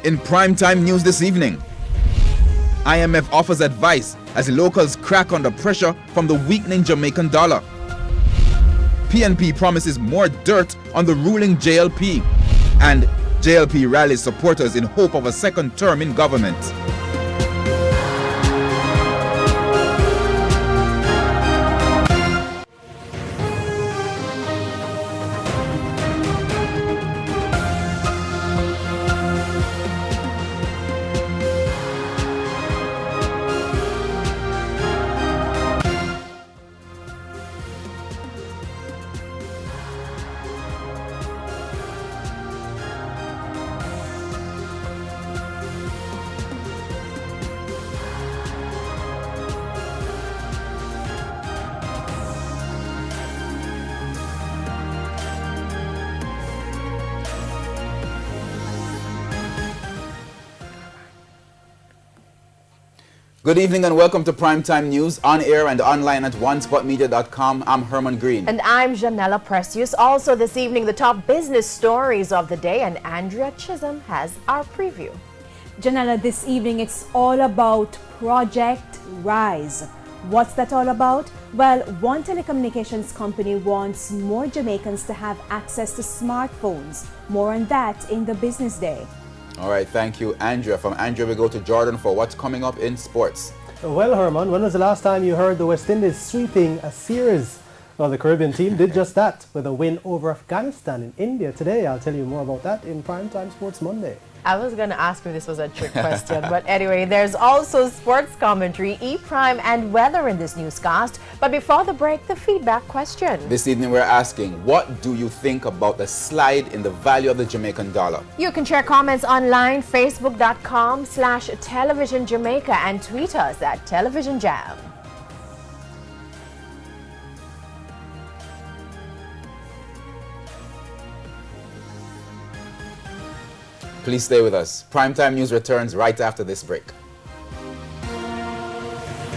In primetime news this evening, IMF offers advice as locals crack under pressure from the weakening Jamaican dollar. PNP promises more dirt on the ruling JLP, and JLP rallies supporters in hope of a second term in government. Good evening and welcome to Primetime News, on air and online at onespotmedia.com. I'm Herman Green. And I'm Janella Precious. Also this evening, the top business stories of the day, and Andrea Chisholm has our preview. Janella, this evening it's all about Project Rise. What's that all about? Well, one telecommunications company wants more Jamaicans to have access to smartphones. More on that in the business day. All right, thank you, Andrea. From Andrea, we go to Jordan for what's coming up in sports. Well, Herman, when was the last time you heard the West Indies sweeping a series? Well, the Caribbean team did just that with a win over Afghanistan in India today. I'll tell you more about that in Primetime Sports Monday. I was going to ask if this was a trick question, but anyway, there's also sports commentary, E-Prime, and weather in this newscast. But before the break, the feedback question. This evening, we're asking, what do you think about the slide in the value of the Jamaican dollar? You can share comments online, facebook.com/Television Jamaica, and tweet us at Television Jam. Please stay with us. Primetime News returns right after this break.